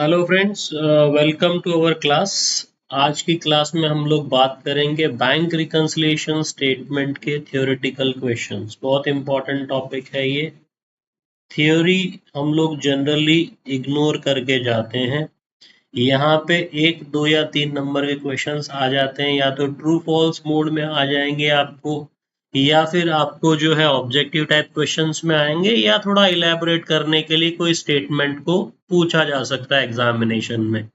Hello friends, welcome to our class. आज की class में हम लोग बात करेंगे बैंक रिकन्सिलिएशन स्टेटमेंट के थ्योरेटिकल क्वेश्चंस। बहुत इंपॉर्टेंट टॉपिक है ये। थ्योरी हम लोग जनरली इग्नोर करके जाते हैं। यहाँ पे एक दो या तीन नंबर के क्वेश्चंस आ जाते हैं, या तो ट्रू फॉल्स मोड में आ जाएंगे आपको, या फिर आपको जो है ऑब्जेक्टिव टाइप क्वेश्चंस में आएंगे, या थोड़ा इलेबोरेट करने के लिए कोई स्टेटमेंट को पूछा जा सकता है एग्जामिनेशन में।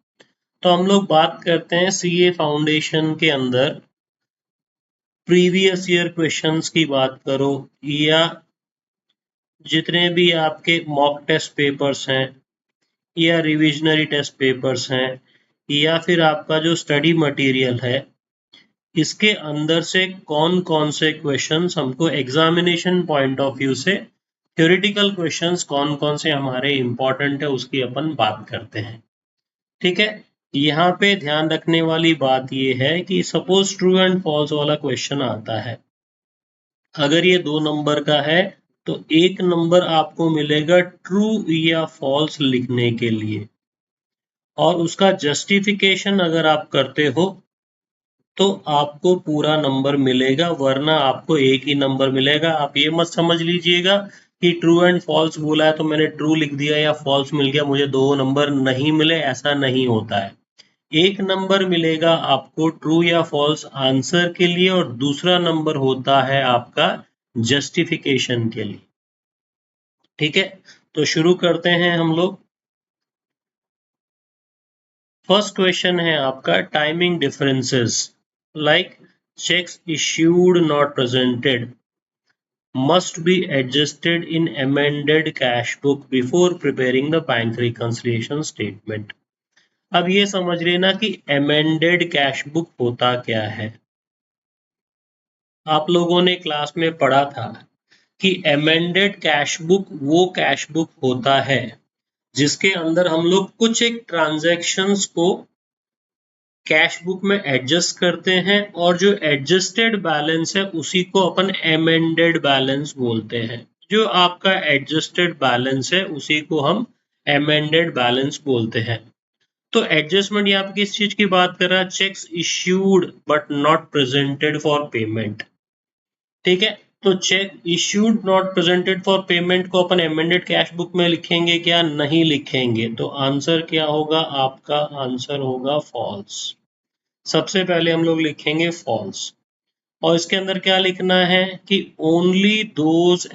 तो हम लोग बात करते हैं सीए फाउंडेशन के अंदर प्रीवियस ईयर क्वेश्चंस की बात करो, या जितने भी आपके मॉक टेस्ट पेपर्स हैं या रिविजनरी टेस्ट पेपर्स हैं, या फिर आपका जो स्टडी मटेरियल है, इसके अंदर से कौन कौन से क्वेश्चंस हमको एग्जामिनेशन पॉइंट ऑफ व्यू से थ्योरेटिकल क्वेश्चंस कौन कौन से हमारे इंपॉर्टेंट है उसकी अपन बात करते हैं। ठीक है। यहाँ पे ध्यान रखने वाली बात यह है कि सपोज ट्रू एंड फॉल्स वाला क्वेश्चन आता है, अगर ये 2 नंबर का है तो एक नंबर आपको मिलेगा ट्रू या फॉल्स लिखने के लिए, और उसका जस्टिफिकेशन अगर आप करते हो तो आपको पूरा नंबर मिलेगा, वरना आपको एक ही नंबर मिलेगा। आप ये मत समझ लीजिएगा कि ट्रू एंड फॉल्स बोला है तो मैंने ट्रू लिख दिया या फॉल्स मिल गया, मुझे 2 नंबर नहीं मिले, ऐसा नहीं होता है। एक नंबर मिलेगा आपको ट्रू या फॉल्स आंसर के लिए, और दूसरा नंबर होता है आपका जस्टिफिकेशन के लिए। ठीक है, तो शुरू करते हैं हम लोग। फर्स्ट क्वेश्चन है आपका timing differences, like checks issued not presented must be adjusted in amended cash book before preparing the bank reconciliation statement। अब ये समझ लेना कि amended cash book होता क्या है। आप लोगों ने क्लास में पढ़ा था कि amended cash book वो कैश बुक होता है जिसके अंदर हम लोग कुछ एक ट्रांजैक्शंस को कैश बुक में एडजस्ट करते हैं, और जो एडजस्टेड बैलेंस है उसी को अपन एमेंडेड बैलेंस बोलते हैं। जो आपका एडजस्टेड बैलेंस है उसी को हम एमेंडेड बैलेंस बोलते हैं। तो एडजस्टमेंट यहाँ पे किस चीज की बात कर रहा है? Checks issued but not presented for payment. ठीक है, तो check issued not presented for payment को अपन एमेंडेड कैश बुक में लिखेंगे क्या? नहीं लिखेंगे। तो आंसर क्या होगा? आपका आंसर होगा फॉल्स। सबसे पहले हम लोग लिखेंगे फॉल्स, और इसके अंदर क्या लिखना है कि ओनली दोज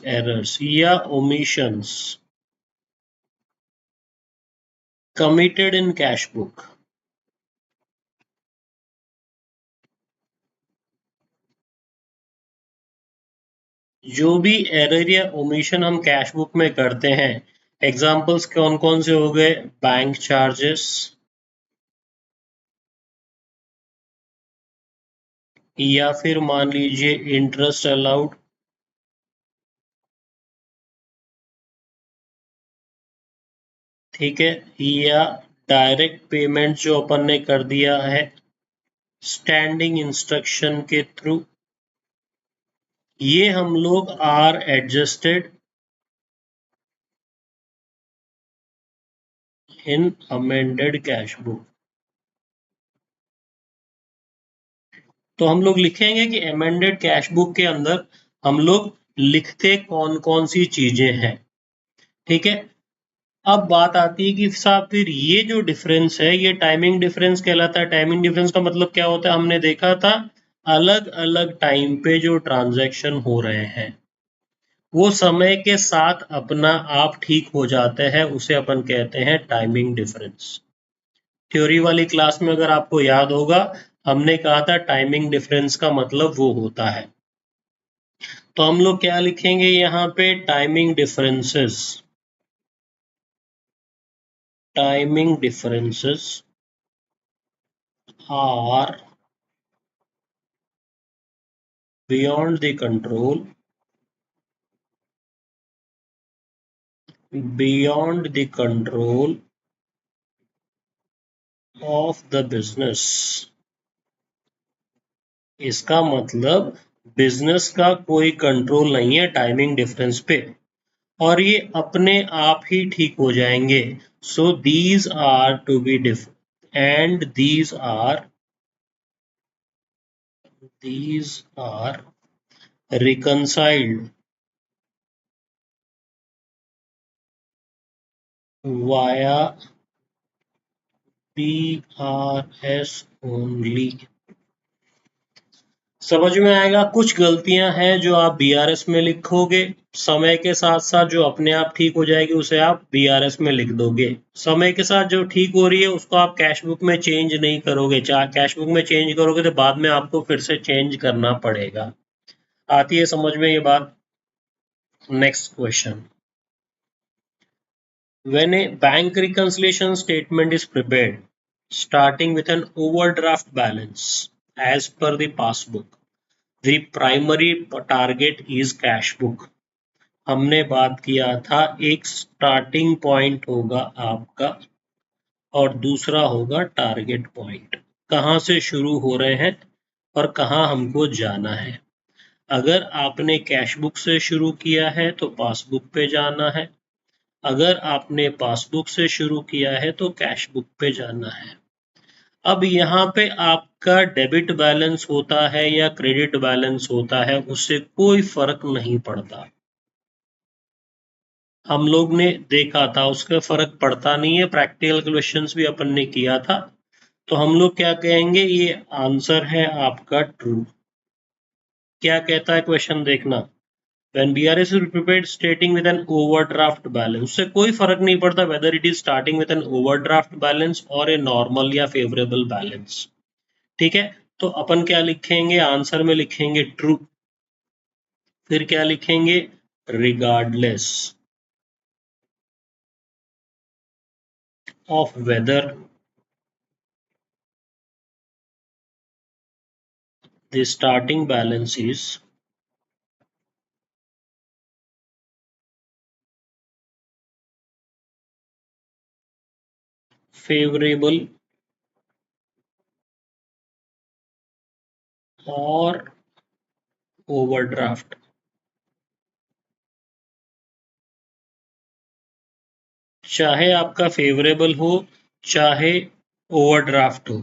एरर्स या omissions committed in cash book. जो भी एरर या ओमिशन हम कैश बुक में करते हैं, एग्जाम्पल्स कौन कौन से हो गए? बैंक चार्जेस, या फिर मान लीजिए इंटरेस्ट अलाउड, ठीक है, या डायरेक्ट पेमेंट जो अपन ने कर दिया है स्टैंडिंग इंस्ट्रक्शन के थ्रू, ये हम लोग are adjusted in amended cash book. तो हम लोग लिखेंगे कि अमेंडेड कैश बुक के अंदर हम लोग लिखते कौन कौन सी चीजें हैं। ठीक है, अब बात आती है कि साहब फिर ये जो डिफरेंस है ये टाइमिंग डिफरेंस कहलाता है। टाइमिंग डिफरेंस का मतलब क्या होता है? हमने देखा था अलग अलग टाइम पे जो ट्रांजैक्शन हो रहे हैं वो समय के साथ अपना आप ठीक हो जाते हैं, उसे अपन कहते हैं टाइमिंग डिफरेंस। थ्योरी वाली क्लास में अगर आपको याद होगा, हमने कहा था टाइमिंग डिफरेंस का मतलब वो होता है। तो हम लोग क्या लिखेंगे यहाँ पे? Timing differences are beyond the control of the business. इसका मतलब बिजनेस का कोई कंट्रोल नहीं है टाइमिंग डिफरेंस पे। और ये अपने आप ही ठीक हो जाएंगे। So these are to be diff and these are reconciled via BRS only। समझ में आएगा? कुछ गलतियां हैं जो आप BRS में लिखोगे, समय के साथ साथ जो अपने आप ठीक हो जाएगी उसे आप BRS में लिख दोगे। समय के साथ जो ठीक हो रही है उसको आप कैश बुक में चेंज नहीं करोगे, चाहे कैश बुक में चेंज करोगे तो बाद में आपको फिर से चेंज करना पड़ेगा। आती है समझ में ये बात? Next question. When a bank reconciliation statement is prepared, starting with an overdraft balance as per the passbook, the primary target is cash book। हमने बात किया था एक स्टार्टिंग पॉइंट होगा आपका और दूसरा होगा टारगेट पॉइंट। कहाँ से शुरू हो रहे हैं और कहाँ हमको जाना है। अगर आपने कैश बुक से शुरू किया है तो पासबुक पे जाना है, अगर आपने पासबुक से शुरू किया है तो कैश बुक पे जाना है। अब यहाँ पे आपका डेबिट बैलेंस होता है या क्रेडिट बैलेंस होता है उससे कोई फर्क नहीं पड़ता। हम लोग ने देखा था उसका फर्क पड़ता नहीं है, प्रैक्टिकल क्वेश्चंस भी अपन ने किया था। तो हम लोग क्या कहेंगे, ये आंसर है आपका ट्रू। क्या कहता है क्वेश्चन देखना। When BRS is prepared stating with an overdraft balance, उससे कोई फर्क नहीं पड़ता whether it is starting with an overdraft balance or a normal या favorable balance। ठीक है, तो अपन क्या लिखेंगे, आंसर में लिखेंगे ट्रू, फिर क्या लिखेंगे, regardless of whether the starting balance is favorable or overdraft। चाहे आपका फेवरेबल हो चाहे ओवरड्राफ्ट हो,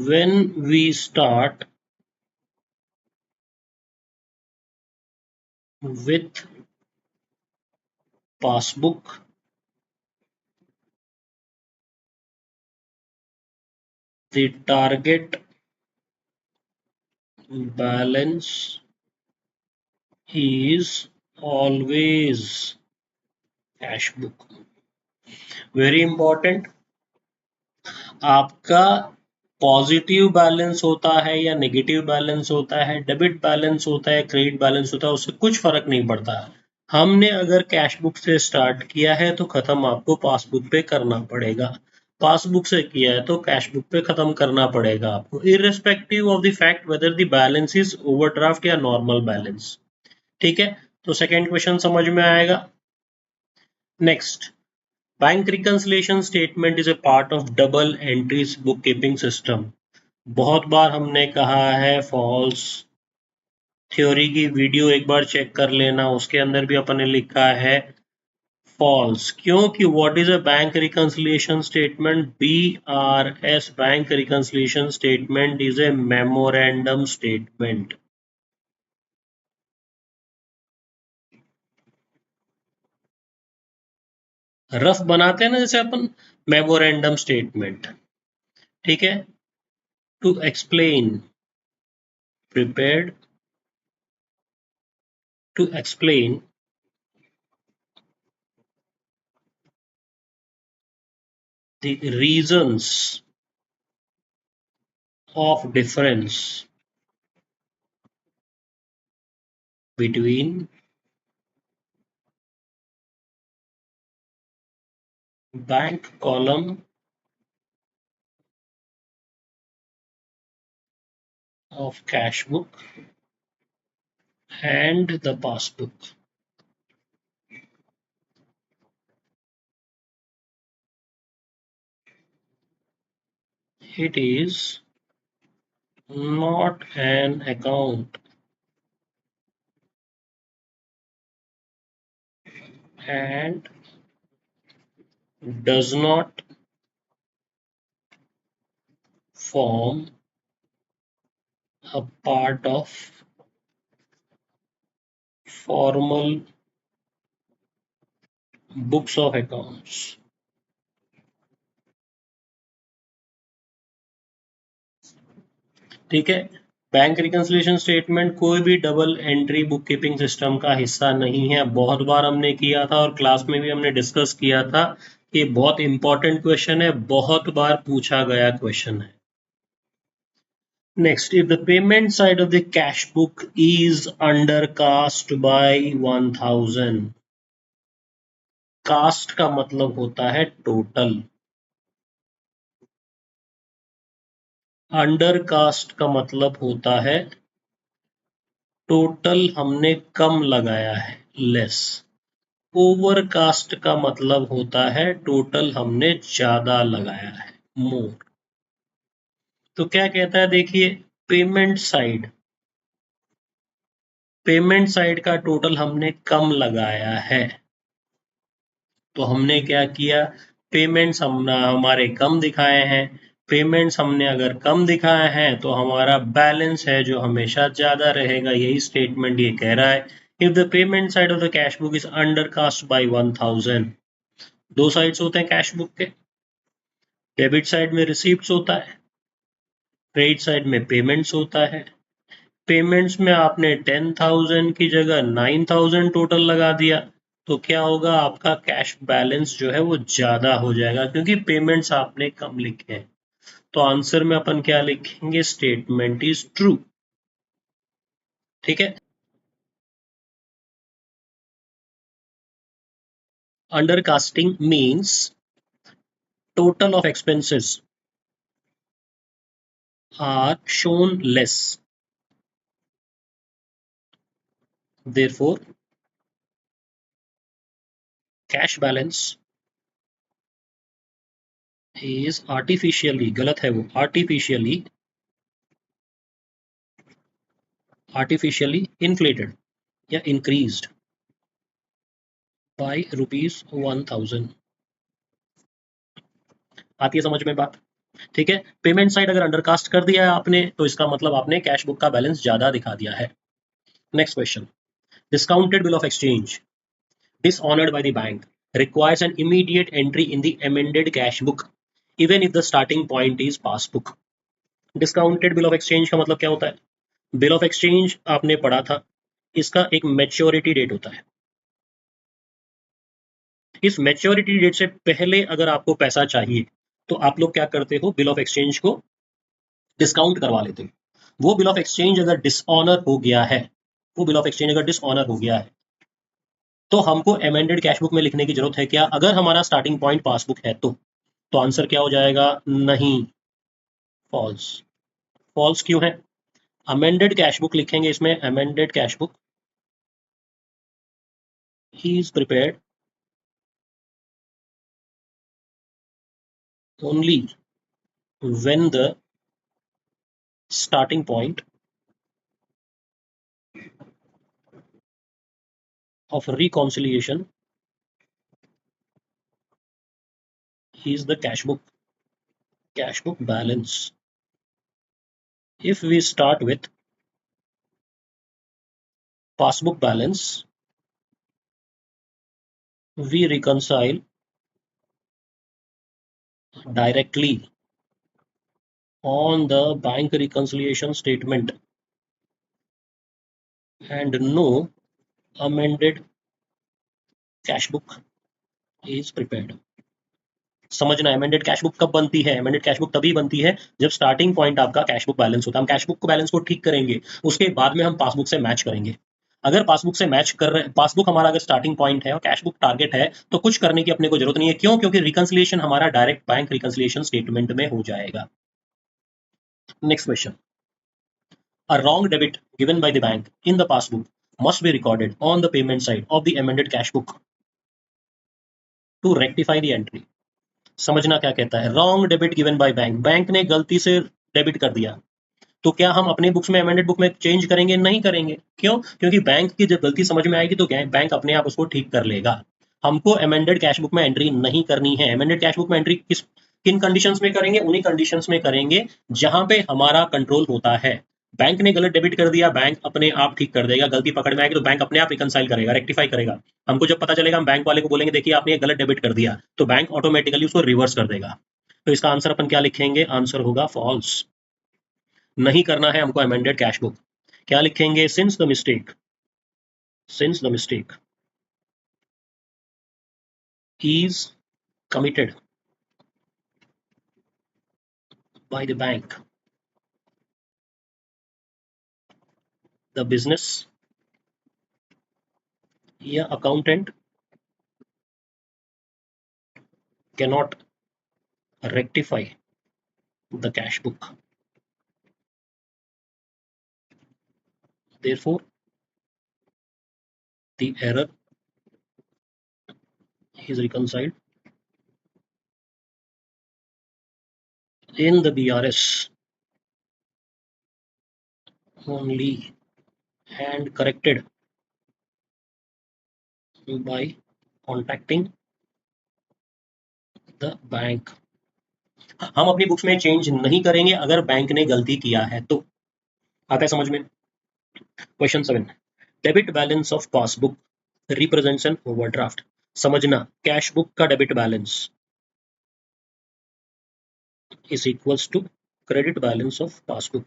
when we start with passbook, the target balance is always cash book। Very important, आपका पॉजिटिव बैलेंस होता है या नेगेटिव बैलेंस होता है, डेबिट बैलेंस होता है, क्रेडिट बैलेंस होता है, उससे कुछ फर्क नहीं पड़ता। हमने अगर कैश बुक से स्टार्ट किया है तो खत्म आपको पासबुक पे करना पड़ेगा, पासबुक से किया है तो कैश बुक पे खत्म करना पड़ेगा आपको, irrespective of the fact whether the balance is overdraft या नॉर्मल बैलेंस। ठीक है, तो सेकेंड क्वेश्चन समझ में आएगा। Next, bank reconciliation statement is A part of double entries book keeping system. बहुत बार हमने कहा है फॉल्स। थ्योरी की वीडियो एक बार चेक कर लेना, उसके अंदर भी अपन ने लिखा है फॉल्स। क्योंकि what is a bank reconciliation statement, BRS bank reconciliation statement is a memorandum statement. Rough बनाते हैं ना जैसे अपन, मेमोरेंडम स्टेटमेंट। ठीक है, to explain, prepared to explain the reasons of difference between bank column of cash book and the passbook। It is not an account and does not form a part of formal books of accounts। ठीक है, bank reconciliation statement कोई भी double entry book keeping system का हिस्सा नहीं है। बहुत बार हमने किया था और क्लास में भी हमने डिस्कस किया था कि बहुत इंपॉर्टेंट क्वेश्चन है, बहुत बार पूछा गया क्वेश्चन है। Next, if the payment side of the cash book is undercast by 1000, cast का मतलब होता है टोटल, अंडरकास्ट का मतलब होता है टोटल हमने कम लगाया है, लेस। ओवरकास्ट का मतलब होता है टोटल हमने ज्यादा लगाया है, मोर। तो क्या कहता है देखिए, पेमेंट साइड का टोटल हमने कम लगाया है, तो हमने क्या किया, पेमेंट्स हमारे कम दिखाए हैं। पेमेंट्स हमने अगर कम दिखाए हैं तो हमारा बैलेंस है जो हमेशा ज्यादा रहेगा, यही स्टेटमेंट ये कह रहा है। If the payment side of the cash book is undercast bye 1000, दो साइड्स होते हैं कैश बुक के, डेबिट साइड में रिसीप्ट्स होता है, क्रेडिट साइड में पेमेंट्स होता है। पेमेंट्स में आपने 10,000 की जगह 9,000 टोटल लगा दिया, तो क्या होगा, आपका कैश बैलेंस जो है वो ज्यादा हो जाएगा क्योंकि पेमेंट्स आपने कम लिखे हैं। तो आंसर में अपन क्या लिखेंगे, स्टेटमेंट इज ट्रू। ठीक है, undercasting means total of expenses are shown less, therefore cash balance is artificially, गलत है वो, आर्टिफिशियली इन्फ्लेटेड या इंक्रीज्ड बाय ₹1000। आती है समझ में बात? ठीक है, पेमेंट साइड अगर अंडरकास्ट कर दिया है आपने तो इसका मतलब आपने कैश बुक का बैलेंस ज्यादा दिखा दिया है। Next question, discounted bill of exchange dishonored by the bank requires an immediate entry in the amended cash book even if the starting point is passbook। Discounted bill of exchange का मतलब क्या होता है, bill of exchange आपने पढ़ा था, इसका एक मैच्योरिटी डेट होता है। इस मैच्योरिटी डेट से पहले अगर आपको पैसा चाहिए तो आप लोग क्या करते हो, बिल ऑफ एक्सचेंज को डिस्काउंट करवा लेते हो। वो बिल ऑफ एक्सचेंज अगर डिसऑनर हो गया है, वो बिल ऑफ एक्सचेंज अगर डिसऑनर हो गया है तो हमको अमेंडेड कैश बुक में लिखने की जरूरत है क्या, अगर हमारा स्टार्टिंग पॉइंट पासबुक है तो आंसर क्या हो जाएगा, नहीं, फॉल्स। फॉल्स क्यों है, अमेंडेड कैश बुक लिखेंगे इसमें, amended cash book is prepared only when the starting point of reconciliation is the cash book balance। If we start with passbook balance, we reconcile directly on the bank reconciliation statement and no amended cash book is prepared। समझना, amended cash book कब बनती है, amended cash book तभी बनती है जब starting point आपका cash book balance होता है। हम कैश बुक को बैलेंस को ठीक करेंगे, उसके बाद में हम पासबुक से मैच करेंगे। अगर पासबुक से मैच कर रहे, पासबुक हमारा अगर स्टार्टिंग पॉइंट है और कैश बुक टारगेट है तो कुछ करने की अपने को जरूरत नहीं है। क्यों, क्योंकि रिकंसिलिएशन हमारा डायरेक्ट बैंक रिकंसिलिएशन स्टेटमेंट में हो जाएगा। Next question, a wrong debit given by the bank in the passbook must be recorded on the payment side of the amended cash book to rectify the entry। समझना क्या कहता है, wrong debit given by bank, bank ने गलती से debit कर दिया, तो क्या हम अपने बुक्स में अमेंडेड बुक में चेंज करेंगे, नहीं करेंगे। क्यों, क्योंकि बैंक की जब गलती समझ में आएगी तो बैंक अपने आप उसको ठीक कर लेगा। हमको अमेंडेड कैश बुक में एंट्री नहीं करनी है। अमेंडेड कैश बुक में एंट्री किन कंडीशंस में करेंगे? उन्हीं कंडीशंस में करेंगे जहां पे हमारा कंट्रोल होता है। बैंक ने गलत डेबिट कर दिया, बैंक अपने आप ठीक कर देगा। गलती पकड़ में आएगी तो बैंक अपने आप रिकंसाइल करेगा, रेक्टिफाई करेगा। हमको जब पता चलेगा, हम बैंक वाले को बोलेंगे देखिए आपने ये गलत डेबिट कर दिया, तो बैंक ऑटोमेटिकली उसको रिवर्स कर देगा। तो इसका आंसर अपन क्या लिखेंगे? आंसर होगा फॉल्स। नहीं करना है हमको अमेंडेड कैश बुक। क्या लिखेंगे? Since the mistake is committed by the bank, the business या accountant cannot rectify the cash book. Therefore, the error is reconciled in the BRS only and corrected by contacting the bank. हम अपनी books में change नहीं करेंगे अगर bank ने गलती किया है तो। आता है समझ में? Question 7, debit balance of passbook represents an overdraft. समझना, कैश बुक का debit balance is equals to credit balance of passbook।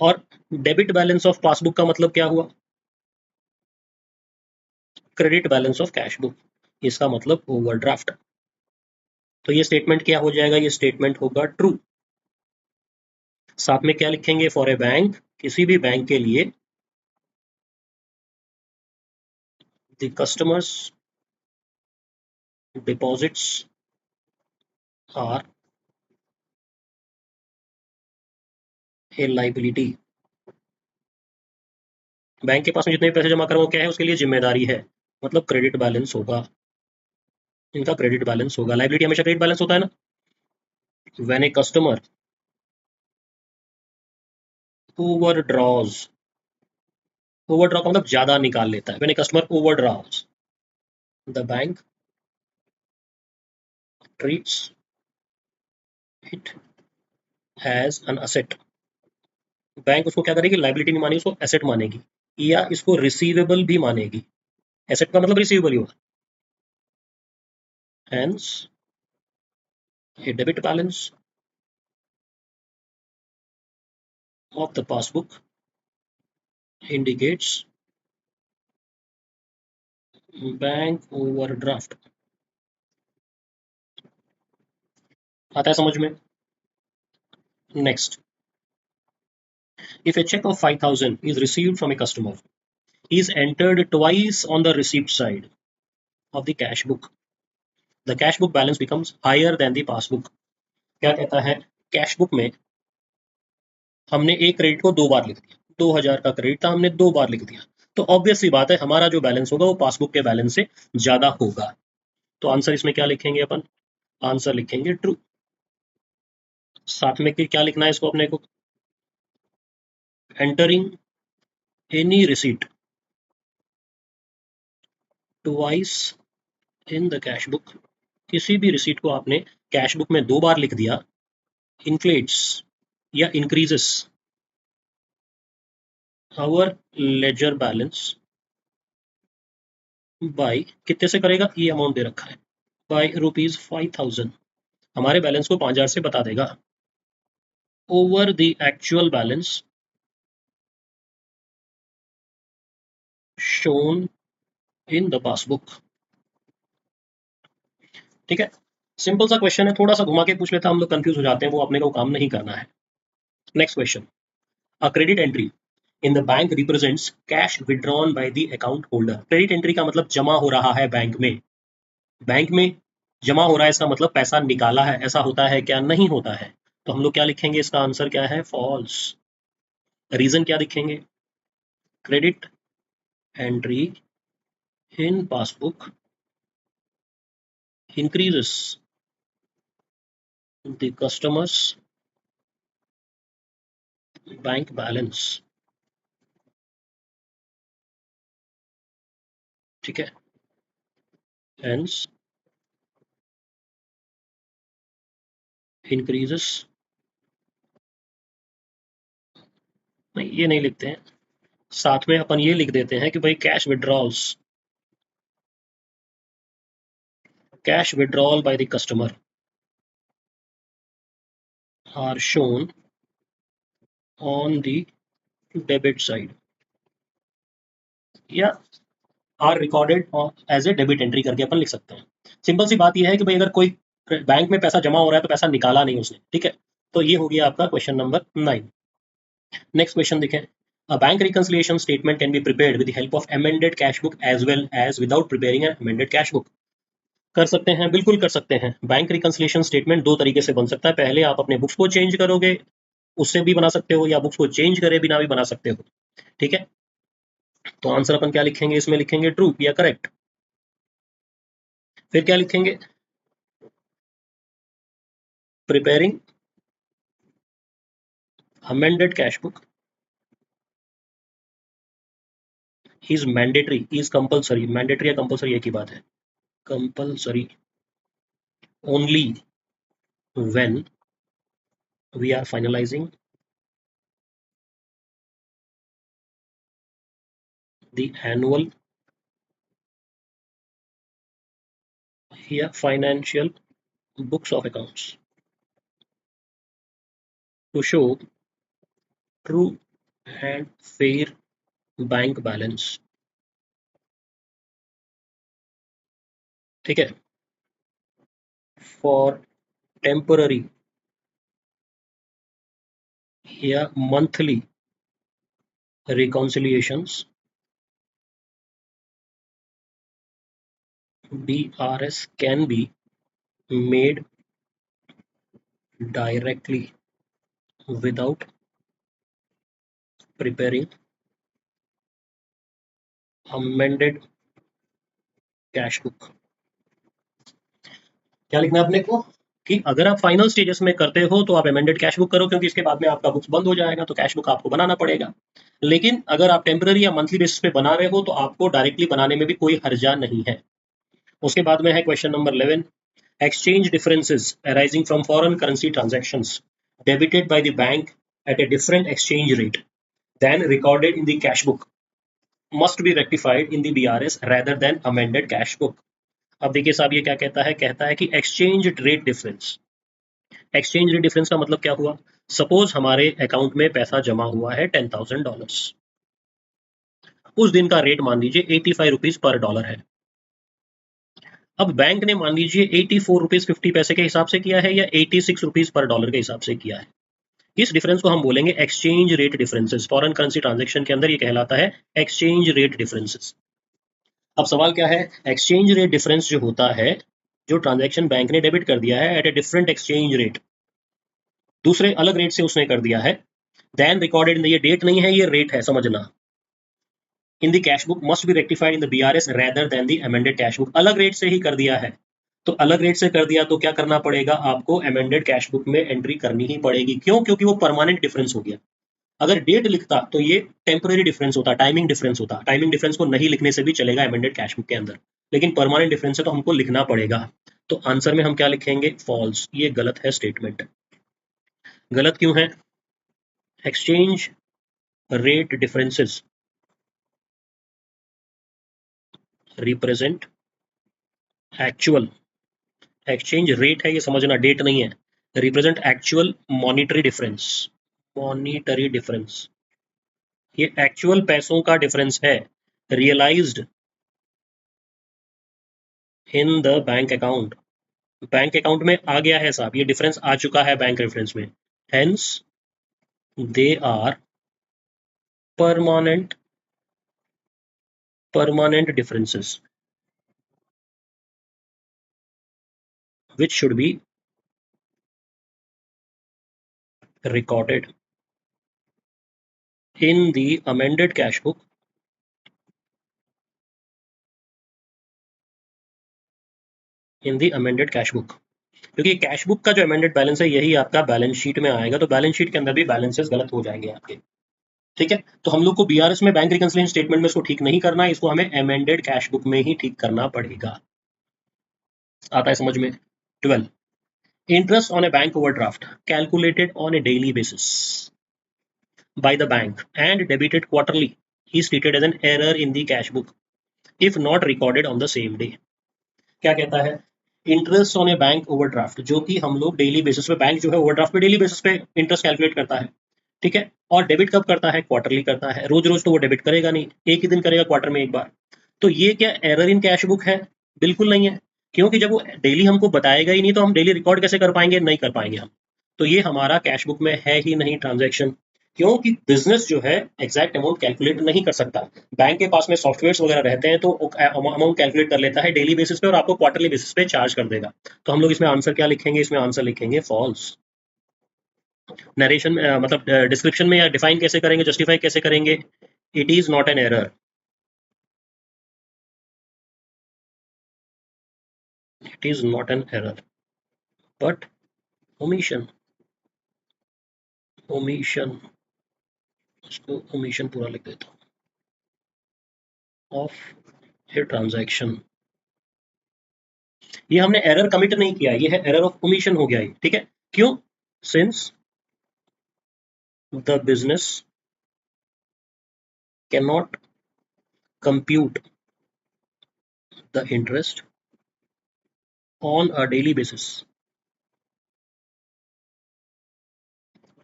और डेबिट बैलेंस ऑफ पासबुक का मतलब क्या हुआ? Credit balance of cash book, इसका मतलब ओवरड्राफ्ट। तो ये स्टेटमेंट क्या हो जाएगा? ये स्टेटमेंट होगा ट्रू। साथ में क्या लिखेंगे? फॉर ए बैंक, किसी भी बैंक के लिए the customers deposits are a liability. Bank के पास में जितने पैसे जमा करो वो क्या है? उसके लिए जिम्मेदारी है, मतलब क्रेडिट बैलेंस होगा, इनका क्रेडिट बैलेंस होगा। लाइबिलिटी हमेशा क्रेडिट बैलेंस होता है ना। When a customer overdraws, overdraw का मतलब ज्यादा निकाल लेता है। When a customer overdraws, the bank treats it as an asset. Bank उसको क्या करेगी? लाइबिलिटी नहीं मानेगी, उसको एसेट मानेगी, या इसको रिसीवेबल भी मानेगी। एसेट का मतलब रिसीवेबल ही होगा। Hence A debit balance of the passbook indicates bank overdraft. आता है समझ में? Next, if a check of 5,000 is received from a customer, is entered twice on the receipt side of the cash book, the cash book balance becomes higher than the passbook। क्या कहता है? Cash book में हमने एक credit को 2 बार लिख दिया, 2,000 का क्रेडिट था, हमने 2 बार लिख दिया, तो ऑब्वियस सी बात है हमारा जो बैलेंस होगा वो पासबुक के बैलेंस से ज्यादा होगा। तो आंसर इसमें क्या लिखेंगे अपन? आंसर लिखेंगे ट्रू। साथ में क्या लिखना है इसको अपने को? Entering any receipt twice in the cash book, किसी भी रिसीट को आपने कैश बुक में 2 बार लिख दिया, इन्फ्लेट्स या increases our ledger balance by, कितने से करेगा? ये अमाउंट दे रखा है, बाय ₹5,000, हमारे बैलेंस को 5,000 से बता देगा, over the actual balance shown in the passbook. ठीक है, सिंपल सा क्वेश्चन है, थोड़ा सा घुमा के पूछ लेता हम लोग कंफ्यूज हो जाते हैं, वो अपने को काम नहीं करना है। Next question, a credit entry in the bank represents cash withdrawn by the account holder. Credit entry का मतलब जमा हो रहा है बैंक में, बैंक में जमा हो रहा है, इसका मतलब पैसा निकाला है। ऐसा होता है क्या? नहीं होता है। तो हम लोग क्या लिखेंगे? इसका आंसर क्या है? फॉल्स। रीजन क्या लिखेंगे? Credit entry in passbook increases the customer's bank balance ठीक है, hence increases, नहीं ये नहीं लिखते हैं, साथ में अपन ये लिख देते हैं कि भाई cash withdrawal by the customer are shown on the debit side, या are recorded as a debit entry करके अपन लिख सकते हैं। सिंपल सी बात यह है कि भाई अगर कोई बैंक में पैसा जमा हो रहा है तो पैसा निकाला नहीं उसने, ठीक है, तो ये हो गया आपका क्वेश्चन नंबर 9। नेक्स्ट क्वेश्चन देखें, A bank reconciliation statement can be prepared with the help of amended cash book as well as without preparing an amended cash book. कर सकते हैं, बिल्कुल कर सकते हैं। बैंक रिकंसिलिएशन स्टेटमेंट दो तरीके से बन सकता है, पहले आप अपने बुक्स को चेंज करोगे उससे भी बना सकते हो, या बुक्स को चेंज करे बिना भी बना सकते हो, ठीक है। तो आंसर अपन क्या लिखेंगे, इसमें लिखेंगे ट्रू या करेक्ट। फिर क्या लिखेंगे, preparing amended cash book is mandatory, is compulsory, mandatory या कंपलसरी एक ही बात है, compulsory only when we are finalising the annual या financial books of accounts to show true and fair bank balance, ठीक है, फॉर टेम्पररी या monthly reconciliations, BRS can be made directly without preparing amended cash book। क्या लिखना है अपने को कि अगर आप फाइनल स्टेजेस में करते हो तो आप अमेंडेड कैश बुक करो, क्योंकि इसके बाद में आपका बुक्स बंद हो जाएगा तो कैश बुक आपको बनाना पड़ेगा। लेकिन अगर आप टेम्पररी या मंथली बेसिस पे बना रहे हो तो आपको डायरेक्टली बनाने में भी कोई हर्जा नहीं है। उसके बाद में है question number 11, exchange differences arising from foreign currency transactions debited by the bank at a different exchange rate than recorded in the cash book must be rectified in the BRS rather than amended cash book। अब देखिए साहब ये क्या कहता है कि exchange rate difference का मतलब क्या हुआ, सपोज हमारे अकाउंट में पैसा जमा हुआ है $10,000, उस दिन का रेट मान लीजिए 85 रुपीज पर डॉलर है। अब बैंक ने मान लीजिए 84 रुपीज 50 पैसे के हिसाब से किया है या 86 रुपीज पर डॉलर के हिसाब से किया है। इस डिफरेंस को हम बोलेंगे exchange rate differences. Foreign currency transaction के अंदर ये कहलाता है एक्सचेंज रेट डिफरेंसेस। अब सवाल क्या है, एक्सचेंज रेट डिफरेंस जो होता है, जो ट्रांजैक्शन बैंक ने डेबिट कर दिया है at a different exchange rate, दूसरे अलग रेट से उसने कर दिया है, देन रिकॉर्डेड, ये डेट नहीं है ये रेट है समझना, in the cash book must be rectified in the BRS rather than the amended cash book. अलग रेट से ही कर दिया है तो अलग रेट से कर दिया तो क्या करना पड़ेगा, आपको अमेंडेड कैश बुक में एंट्री करनी ही पड़ेगी। क्यों, क्योंकि वो परमानेंट डिफरेंस हो गया। अगर डेट लिखता तो ये टेम्पररी डिफरेंस होता, टाइमिंग डिफरेंस होता, टाइमिंग डिफरेंस को नहीं लिखने से भी चलेगा अमेंडेड कैश बुक के अंदर, लेकिन परमानेंट डिफरेंस है तो हमको लिखना पड़ेगा। तो आंसर में हम क्या लिखेंगे, फॉल्स, ये गलत है स्टेटमेंट। गलत क्यों है, exchange rate differences represent actual, exchange rate है ये समझना, डेट नहीं है, represent actual monetary difference, monetary difference, ये एक्चुअल पैसों का डिफरेंस है, realised in the bank account, bank account में आ गया है साहब, ये डिफरेंस आ चुका है बैंक रेफरेंस में, hence they are permanent differences which should be recorded in the amended cash book क्योंकि कैश बुक का जो अमेंडेड बैलेंस है यही आपका बैलेंस शीट में आएगा, तो बैलेंस शीट के अंदर भी बैलेंसेस गलत हो जाएंगे आपके। ठीक है, तो हम लोग को बीआरएस में बैंक रिकंसिलिएशन स्टेटमेंट में इसको ठीक नहीं करना है, इसको हमें अमेंडेड कैश बुक में ही ठीक करना पड़ेगा। आता है समझ में? 12, interest on a bank overdraft calculated on a daily basis by the bank and debited quarterly is treated as an error in the cash book if not recorded on the same day। क्या कहता है? Interest on A bank overdraft, जो कि हम लोग daily basis पे, bank जो है ओवरड्राफ्ट पे डेली बेसिस पे इंटरेस्ट कैलकुलेट करता है, ठीक है, और डेबिट कब करता है? क्वार्टरली करता है। रोज रोज तो वो डेबिट करेगा नहीं, एक ही दिन करेगा क्वार्टर में एक बार। तो ये क्या एरर इन कैश बुक है? बिल्कुल नहीं है, क्योंकि जब वो डेली हमको बताएगा ही नहीं तो हम डेली रिकॉर्ड कैसे कर पाएंगे? नहीं कर पाएंगे हम। तो ये हमारा कैश बुक में है ही नहीं ट्रांजैक्शन, क्योंकि बिजनेस जो है एग्जैक्ट अमाउंट कैलकुलेट नहीं कर सकता। बैंक के पास में सॉफ्टवेयर्स वगैरह रहते हैं तो अमाउंट कैलकुलेट कर लेता है डेली बेसिस पे और आपको क्वार्टरली बेसिस पे चार्ज कर देगा। तो हम लोग इसमें आंसर क्या लिखेंगे? इसमें आंसर लिखेंगे फॉल्स। नरेशन मतलब डिस्क्रिप्शन में या डिफाइन कैसे करेंगे, जस्टिफाई कैसे करेंगे? It is not an error, it is not an error but omission, omission, इसको ओमिशन पूरा लिख देता हूँ, ऑफ ए ट्रांजैक्शन। ये हमने एरर कमिट नहीं किया, ये है एरर ऑफ ओमिशन हो गया ये, ठीक है। क्यों? Since the business can not compute the interest on a daily basis,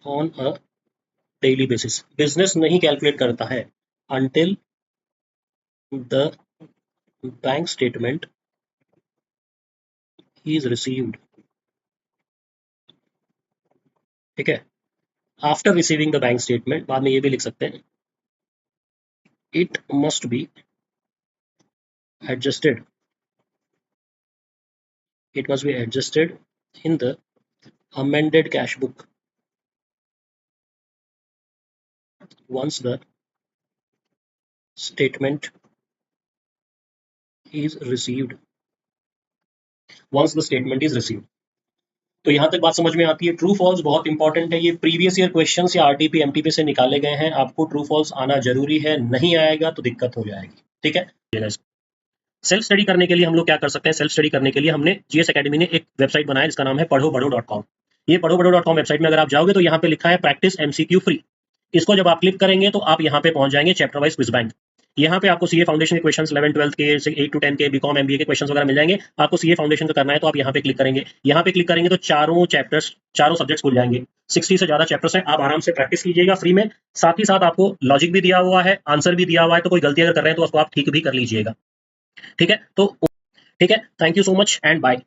on a daily basis business नहीं कैलकुलेट करता है until the bank statement is received, ठीक है। After receiving the bank statement, बाद में ये भी लिख सकते हैं, it must be adjusted, it must be adjusted in the amended cash book once the statement is received, once the statement is received। तो यहां तक बात समझ में आती है। ट्रू फॉल्स बहुत इंपॉर्टेंट है, ये प्रीवियस ईयर क्वेश्चंस या आरटीपी एमटीपी से निकाले गए हैं, आपको ट्रू फॉल्स आना जरूरी है, नहीं आएगा तो दिक्कत हो जाएगी, ठीक है। सेल्फ स्टडी करने के लिए हम लोग क्या कर सकते हैं? सेल्फ स्टडी करने के लिए हमने जीएस एकेडमी ने एक वेबसाइट बनाया जिसका नाम है पढ़ो-बढ़ो.com। ये पढ़ो-बढ़ो.com वेबसाइट में अगर आप जाओगे तो यहाँ पे लिखा है प्रैक्टिस एमसीक्यू फ्री। इसको जब आप क्लिक करेंगे तो आप यहाँ पे पहुंच जाएंगे चैप्टर वाइज क्विज बैंक। यहाँ पे आपको सीए फाउंडेशन के क्वेश्चंस 11 12 के 8 to 10 के बीकॉम एमबीए के क्वेश्चंस वगैरह मिल जाएंगे। आपको सीए फाउंडेशन का करना है तो आप यहाँ पे क्लिक करेंगे, यहाँ पे क्लिक करेंगे तो चारों चैप्टर्स, चारों सब्जेक्ट्स खुल जाएंगे। 60 से ज्यादा चैप्टर्स हैं, आप आराम से प्रैक्टिस कीजिएगा फ्री में। साथ ही साथ आपको लॉजिक भी दिया हुआ है, आंसर भी दिया हुआ है, तो कोई गलती अगर कर रहे हैं तो उसको आप ठीक भी कर लीजिएगा, ठीक है। तो ठीक है, thank you so much and bye.